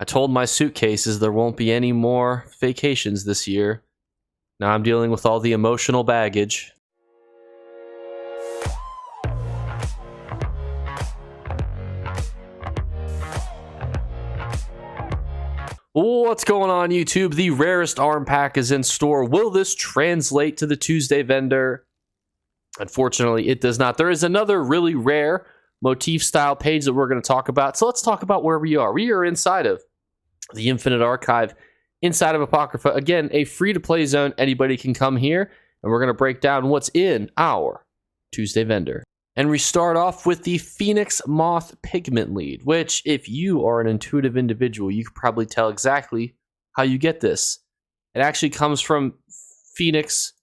I told my suitcases there won't be any more vacations this year. Now I'm dealing with all the emotional baggage. What's going on, YouTube? The rarest arm pack is in store. Will this translate to the Tuesday vendor? Unfortunately, it does not. There is another really rare motif style page that we're going to talk about. So let's talk about where we are. We are inside of the Infinite Archive, inside of Apocrypha. Again, a free-to-play zone. Anybody can come here, and we're going to break down what's in our Tuesday vendor. And we start off with the Phoenix Moth Pigment Lead, which, if you are an intuitive individual, you could probably tell exactly how you get this. It actually comes from Phoenix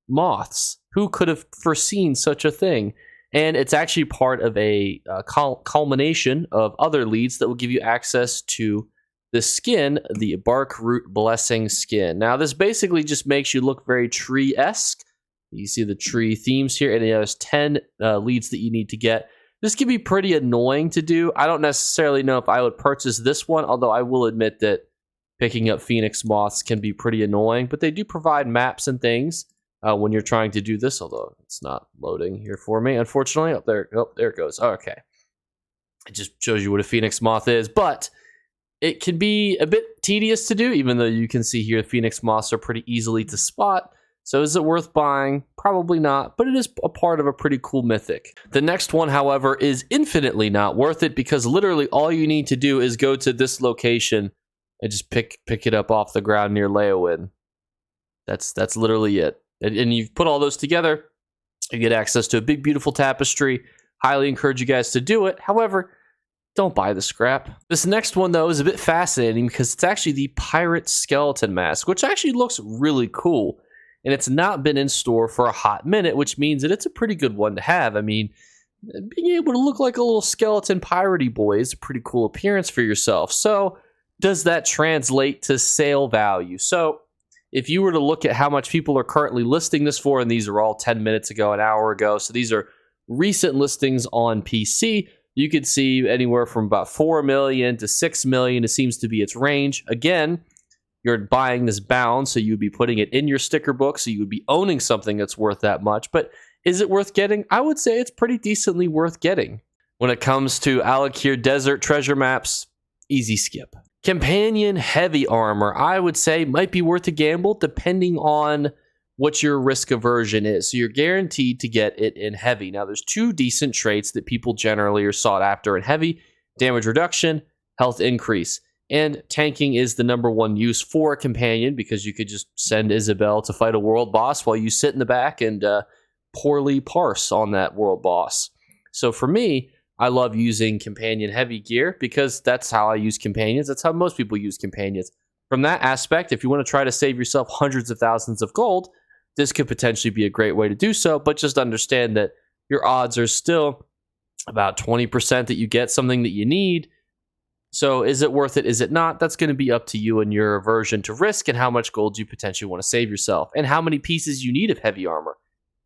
Moths. Who could have foreseen such a thing? And it's actually part of a culmination of other leads that will give you access to the skin, the Bark Root Blessing skin. Now, this basically just makes you look very tree-esque. You see the tree themes here, and there's 10 leads that you need to get. This can be pretty annoying to do. I don't necessarily know if I would purchase this one, although I will admit that picking up Phoenix Moths can be pretty annoying. But they do provide maps and things when you're trying to do this, although it's not loading here for me, unfortunately. Oh, there it goes. Oh, okay. It just shows you what a Phoenix Moth is, but it can be a bit tedious to do, even though you can see here Phoenix Moths are pretty easily to spot. So is it worth buying? Probably not, but it is a part of a pretty cool mythic. The next one, however, is infinitely not worth it because literally all you need to do is go to this location and just pick it up off the ground near Leowin. That's literally it. And you put all those together, you get access to a big, beautiful tapestry. Highly encourage you guys to do it. However, don't buy the scrap. This next one, though, is a bit fascinating because it's actually the Pirate Skeleton Mask, which actually looks really cool. And it's not been in store for a hot minute, which means that it's a pretty good one to have. I mean, being able to look like a little skeleton piratey boy is a pretty cool appearance for yourself. So does that translate to sale value? So if you were to look at how much people are currently listing this for, and these are all 10 minutes ago, an hour ago, so these are recent listings on PC, you could see anywhere from about 4 million to 6 million. It seems to be its range. Again, you're buying this bound, so you'd be putting it in your sticker book, so you would be owning something that's worth that much. But is it worth getting? I would say it's pretty decently worth getting. When it comes to Alakir Desert treasure maps, easy skip. Companion heavy armor, I would say, might be worth a gamble depending on what your risk aversion is. So you're guaranteed to get it in heavy. Now, there's two decent traits that people generally are sought after in heavy: damage reduction, health increase. And tanking is the number one use for a companion because you could just send Isabel to fight a world boss while you sit in the back and poorly parse on that world boss. So for me, I love using companion heavy gear because that's how I use companions. That's how most people use companions. From that aspect, if you want to try to save yourself hundreds of thousands of gold, this could potentially be a great way to do so. But just understand that your odds are still about 20% that you get something that you need. So is it worth it? Is it not? That's going to be up to you and your aversion to risk and how much gold you potentially want to save yourself and how many pieces you need of heavy armor.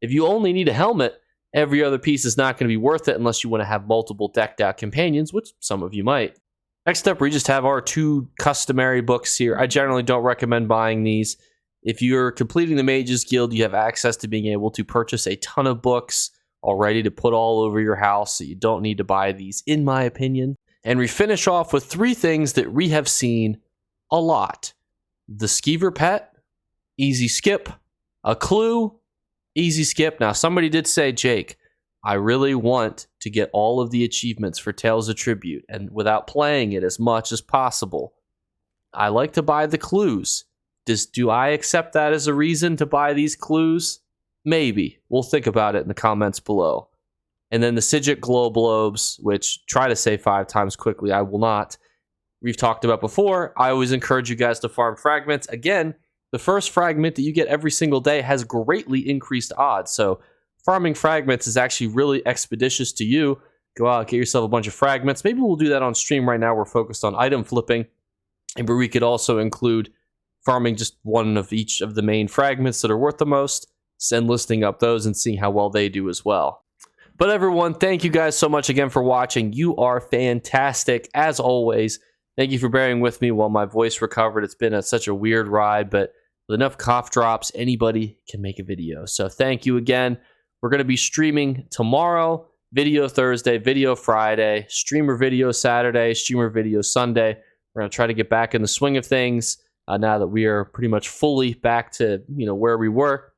If you only need a helmet, every other piece is not going to be worth it unless you want to have multiple decked out companions, which some of you might. Next up, we just have our two customary books here. I generally don't recommend buying these. If you're completing the Mages Guild, you have access to being able to purchase a ton of books already to put all over your house, so you don't need to buy these, in my opinion. And we finish off with three things that we have seen a lot. The Skeever Pet, easy skip. A clue, easy skip. Now, somebody did say, Jake, I really want to get all of the achievements for Tales of Tribute, and without playing it as much as possible, I like to buy the clues. Do I accept that as a reason to buy these clues? Maybe. We'll think about it in the comments below. And then the Sigil Globes, which try to say 5 times quickly. I will not. We've talked about before. I always encourage you guys to farm fragments. Again, the first fragment that you get every single day has greatly increased odds. So farming fragments is actually really expeditious to you. Go out, get yourself a bunch of fragments. Maybe we'll do that on stream right now. We're focused on item flipping. But we could also include farming just one of each of the main fragments that are worth the most, and listing up those and seeing how well they do as well. But everyone, thank you guys so much again for watching. You are fantastic. As always, Thank you for bearing with me while my voice recovered. It's been such a weird ride, but with enough cough drops, anybody can make a video. So thank you again. We're going to be streaming tomorrow, video Thursday, video Friday, streamer video Saturday, streamer video Sunday. We're going to try to get back in the swing of things now that we are pretty much fully back to where we were.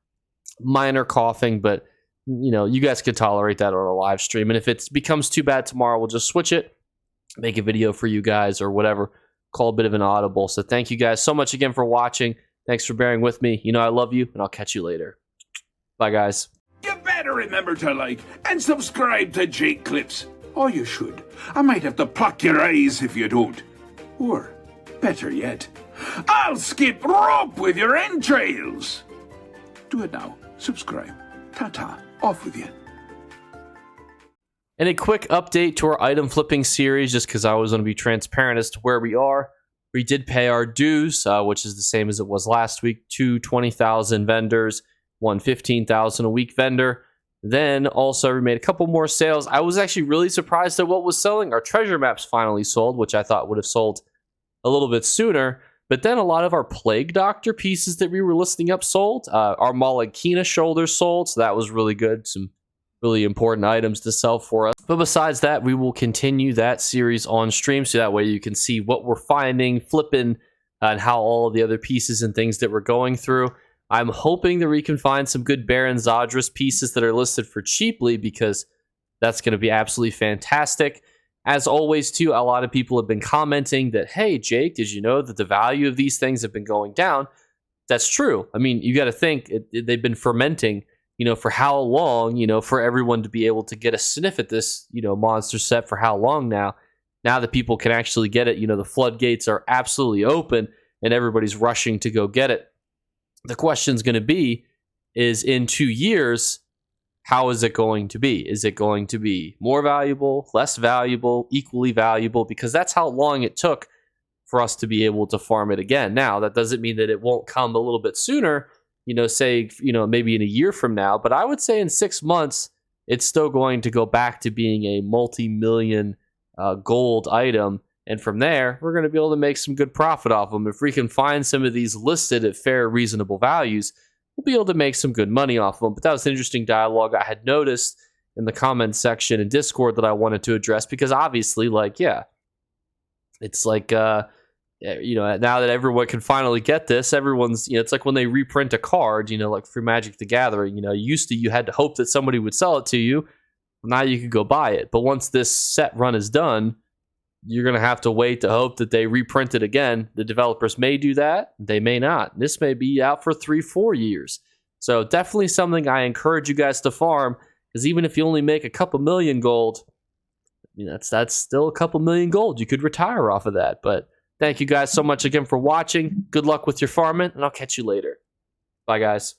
Minor coughing, but you guys can tolerate that on a live stream. And if it becomes too bad tomorrow, we'll just switch it, make a video for you guys or whatever, call a bit of an audible. So thank you guys so much again for watching. Thanks for bearing with me. I love you, and I'll catch you later. Bye, guys. You better remember to like and subscribe to Jakeclips. Or you should. I might have to pluck your eyes if you don't. Or, better yet, I'll skip rope with your entrails. Do it now. Subscribe. Ta-ta. Off with you. And a quick update to our item flipping series, just because I was going to be transparent as to where we are. We did pay our dues, which is the same as it was last week. 2 20,000 vendors, 1 15,000 a week vendor. Then also we made a couple more sales. I was actually really surprised at what was selling. Our treasure maps finally sold, which I thought would have sold a little bit sooner. But then a lot of our Plague Doctor pieces that we were listing up sold. Our Malakina shoulders sold, so that was really good. Some really important items to sell for us. But besides that, we will continue that series on stream, so that way you can see what we're finding, flipping, and how all of the other pieces and things that we're going through. I'm hoping that we can find some good Baron Zadris pieces that are listed for cheaply, because that's going to be absolutely fantastic. As always, too, a lot of people have been commenting that, hey, Jake, did you know that the value of these things have been going down? That's true. I mean, you got to think, they've been fermenting, for how long, for everyone to be able to get a sniff at this, monster set for how long now. Now that people can actually get it, the floodgates are absolutely open and everybody's rushing to go get it. The question's going to be, is in 2 years, how is it going to be? Is it going to be more valuable, less valuable, equally valuable? Because that's how long it took for us to be able to farm it again. Now, that doesn't mean that it won't come a little bit sooner, say, maybe in a year from now. But I would say in 6 months, it's still going to go back to being a multi-million gold item. And from there, we're going to be able to make some good profit off them. If we can find some of these listed at fair, reasonable values, we'll be able to make some good money off of them. But that was an interesting dialogue I had noticed in the comments section in Discord that I wanted to address, because obviously, it's like, now that everyone can finally get this, everyone's, it's like when they reprint a card, like through Magic the Gathering, you had to hope that somebody would sell it to you. Now you could go buy it. But once this set run is done, you're going to have to wait to hope that they reprint it again. The developers may do that. They may not. This may be out for 3-4 years. So definitely something I encourage you guys to farm, because even if you only make a couple million gold, that's still a couple million gold. You could retire off of that. But thank you guys so much again for watching. Good luck with your farming, and I'll catch you later. Bye, guys.